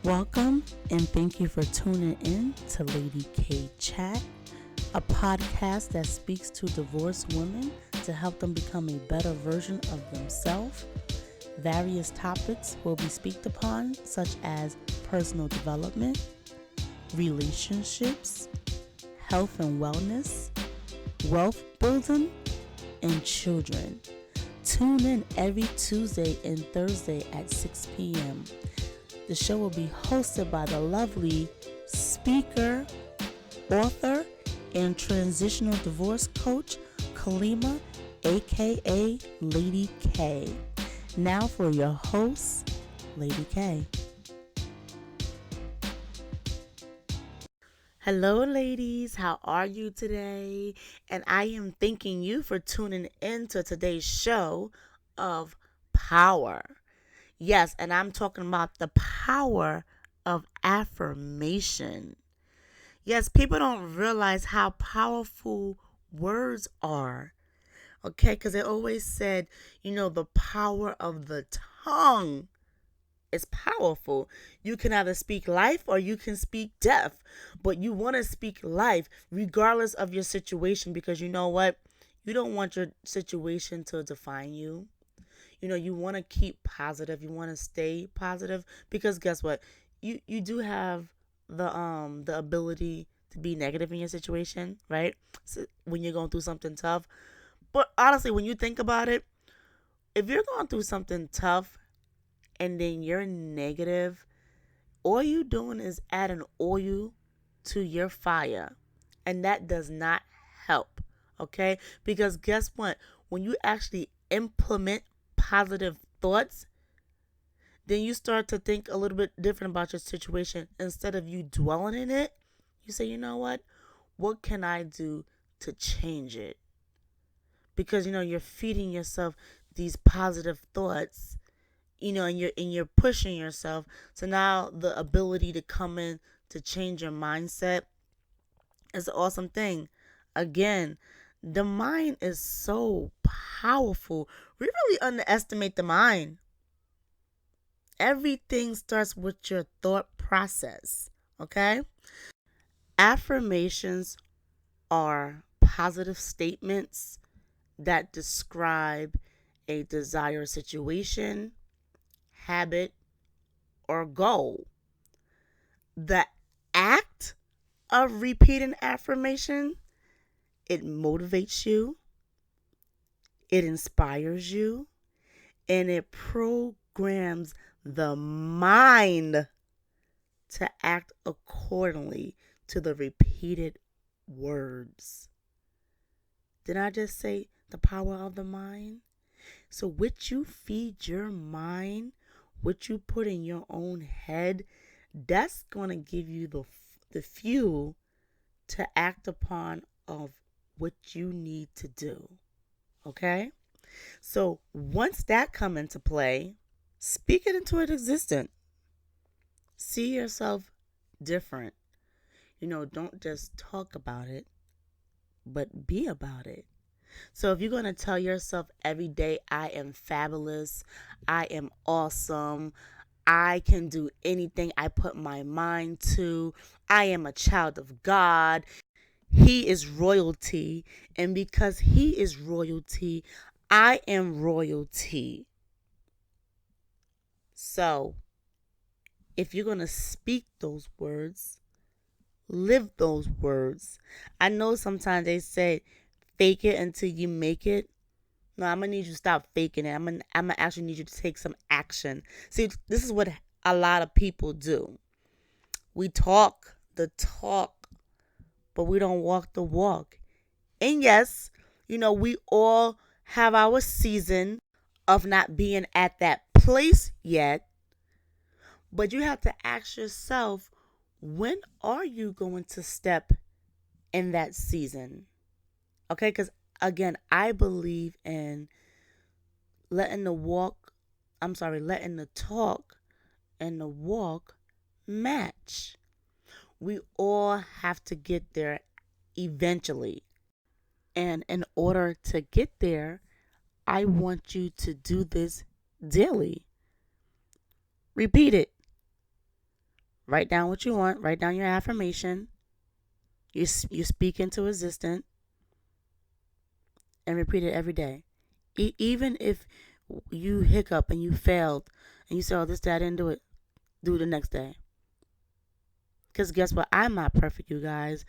Welcome and thank you for tuning in to Lady K Chat, a podcast that speaks to divorced women to help them become a better version of themselves. Various topics will be speaked upon, such as personal development, relationships, health and wellness, wealth building, and children. Tune in every Tuesday and Thursday at 6 p.m. The show will be hosted by the lovely speaker, author, and transitional divorce coach, Kalima, aka Lady K. Now for your host, Lady K. Hello, ladies. How are you today? And I am thanking you for tuning in to today's show of power. Yes, and I'm talking about the power of affirmation. Yes, people don't realize how powerful words are. Okay, because they always said, the power of the tongue is powerful. You can either speak life or you can speak death. But you want to speak life regardless of your situation, because you know what? You don't want your situation to define you. You want to keep positive. You want to stay positive, because guess what? You do have the ability to be negative in your situation, right? So when you're going through something tough. But honestly, when you think about it, if you're going through something tough and then you're negative, all you doing is adding oil to your fire, and that does not help. Okay? Because guess what? When you actually implement positive thoughts, then you start to think a little bit different about your situation. Instead of you dwelling in it, you say, you know what? What can I do to change it? Because you're feeding yourself these positive thoughts, and you're pushing yourself. So now the ability to come in to change your mindset is an awesome thing. Again, the mind is so powerful. We really underestimate the mind. Everything starts with your thought process, okay? Affirmations are positive statements that describe a desired situation, habit, or goal. The act of repeating affirmation, it motivates you, it inspires you, and it programs the mind to act accordingly to the repeated words. Did I just say the power of the mind? So what you feed your mind, what you put in your own head, that's going to give you the fuel to act upon of what you need to do. Okay? So once that come into play, speak it into existence. See yourself different. Don't just talk about it, but be about it. So if you're going to tell yourself every day, I am fabulous, I am awesome, I can do anything I put my mind to, I am a child of God, He is royalty, and because He is royalty, I am royalty. So if you're going to speak those words, live those words. I know sometimes they say, fake it until you make it. No, I'm going to need you to stop faking it. I'm going to actually need you to take some action. See, this is what a lot of people do. We talk the talk, but we don't walk the walk. And yes, we all have our season of not being at that place yet. But you have to ask yourself, when are you going to step in that season? Okay, because again, I believe in letting the talk and the walk match. We all have to get there eventually. And in order to get there, I want you to do this daily. Repeat it. Write down what you want. Write down your affirmation. You speak into existence and repeat it every day. Even if you hiccup and you failed and you say, oh, this day I didn't do it, do it the next day. Because guess what? I'm not perfect, you guys.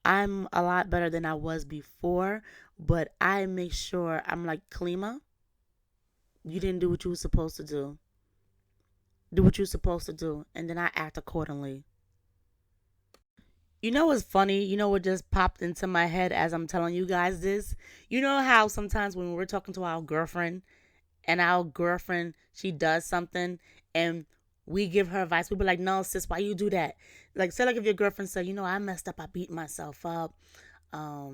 I'm a lot better than I was before, but I make sure I'm like, Kalima, you didn't do what you were supposed to do. Do what you're supposed to do, and then I act accordingly. You know what's funny? You know what just popped into my head as I'm telling you guys this? You know how sometimes when we're talking to our girlfriend and our girlfriend, she does something and we give her advice. We be like, no, sis, why you do that? Like, say like if your girlfriend said, I messed up. I beat myself up. I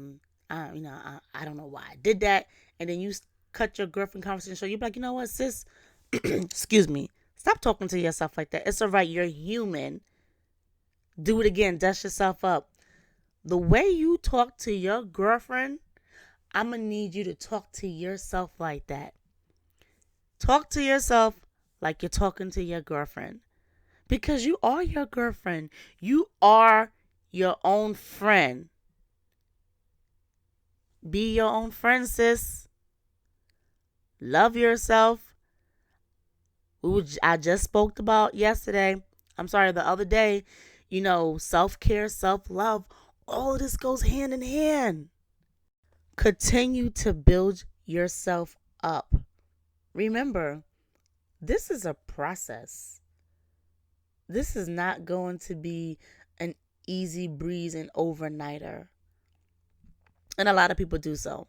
don't know why I did that. And then you cut your girlfriend conversation short. You be like, you know what, sis? Excuse me. Stop talking to yourself like that. It's all right. You're human. Do it again. Dust yourself up. The way you talk to your girlfriend, I'm going to need you to talk to yourself like that. Talk to yourself like you're talking to your girlfriend. Because you are your girlfriend. You are your own friend. Be your own friend, sis. Love yourself. I just spoke about yesterday. I'm sorry, the other day. Self-care, self-love. All of this goes hand in hand. Continue to build yourself up. Remember, this is a process. This is not going to be an easy breeze and overnighter. And a lot of people do so.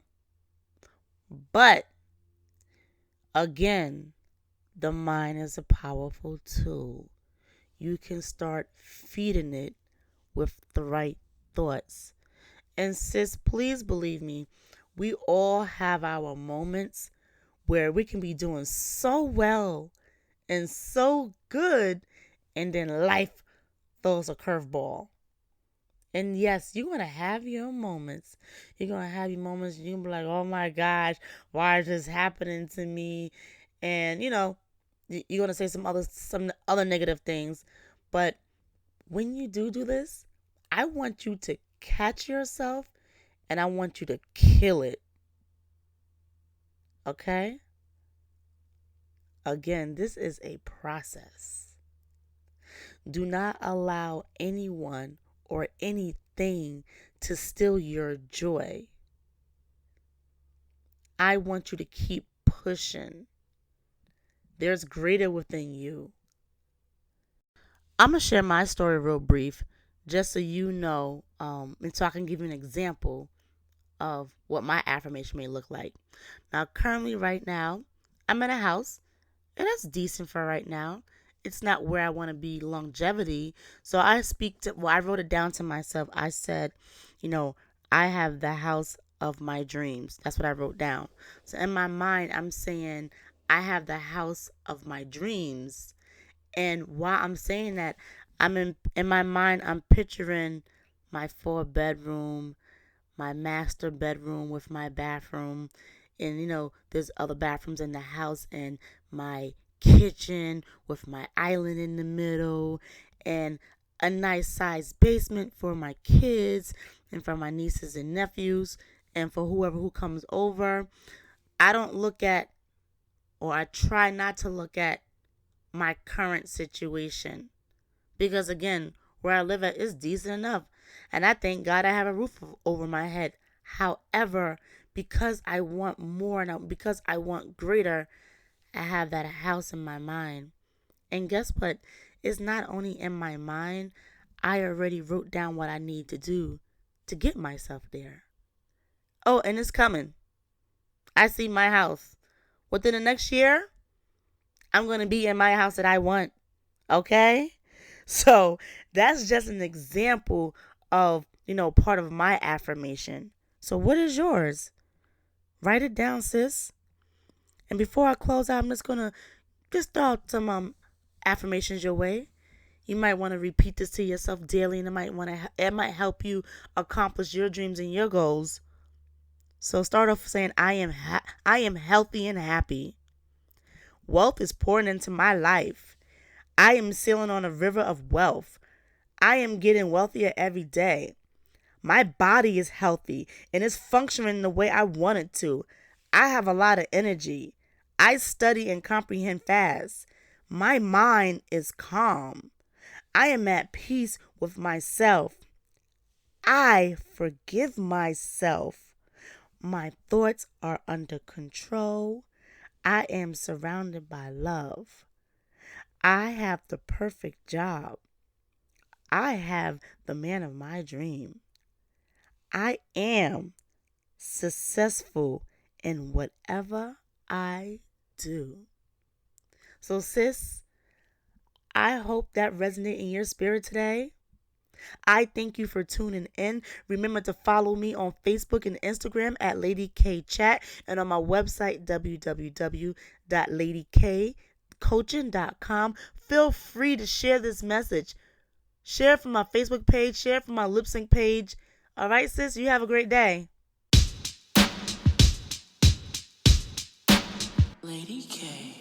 But, again, the mind is a powerful tool. You can start feeding it with the right thoughts. And sis, please believe me, we all have our moments where we can be doing so well and so good, and then life throws a curveball. And yes, you're going to have your moments. You're going to have your moments. You're going to be like, oh my gosh, why is this happening to me? And, you're going to say some other negative things. But when you do this, I want you to catch yourself and I want you to kill it. Okay? Again, this is a process. Do not allow anyone or anything to steal your joy. I want you to keep pushing. There's greater within you. I'm going to share my story real brief, just so you know, and so I can give you an example of what my affirmation may look like. Now, currently, right now, I'm in a house, and that's decent for right now. It's not where I want to be longevity. So I wrote it down to myself. I said, I have the house of my dreams. That's what I wrote down. So in my mind, I'm saying, I have the house of my dreams. And while I'm saying that, I'm in my mind, I'm picturing my 4-bedroom, my master bedroom with my bathroom. And, there's other bathrooms in the house, and my kitchen with my island in the middle, and a nice sized basement for my kids and for my nieces and nephews and for whoever who comes over. I don't look at, or I try not to look at, my current situation, because again, where I live at is decent enough, and I thank God I have a roof over my head. However, because I want more and because I want greater, I have that house in my mind. And guess what? It's not only in my mind. I already wrote down what I need to do to get myself there. Oh, and it's coming. I see my house. Within the next year, I'm going to be in my house that I want. Okay? So that's just an example of, part of my affirmation. So what is yours? Write it down, sis. And before I close out, I'm just going to throw out some affirmations your way. You might want to repeat this to yourself daily, and it might help you accomplish your dreams and your goals. So start off saying, I am healthy and happy. Wealth is pouring into my life. I am sailing on a river of wealth. I am getting wealthier every day. My body is healthy and is functioning the way I want it to. I have a lot of energy. I study and comprehend fast. My mind is calm. I am at peace with myself. I forgive myself. My thoughts are under control. I am surrounded by love. I have the perfect job. I have the man of my dream. I am successful in whatever I do. So, sis, I hope that resonated in your spirit today. I thank you for tuning in. Remember to follow me on Facebook and Instagram at Lady K Chat and on my website www.ladykcoaching.com. Feel free to share this message. Share it from my Facebook page, share it from my lip sync page. All right, sis, you have a great day. Lady K.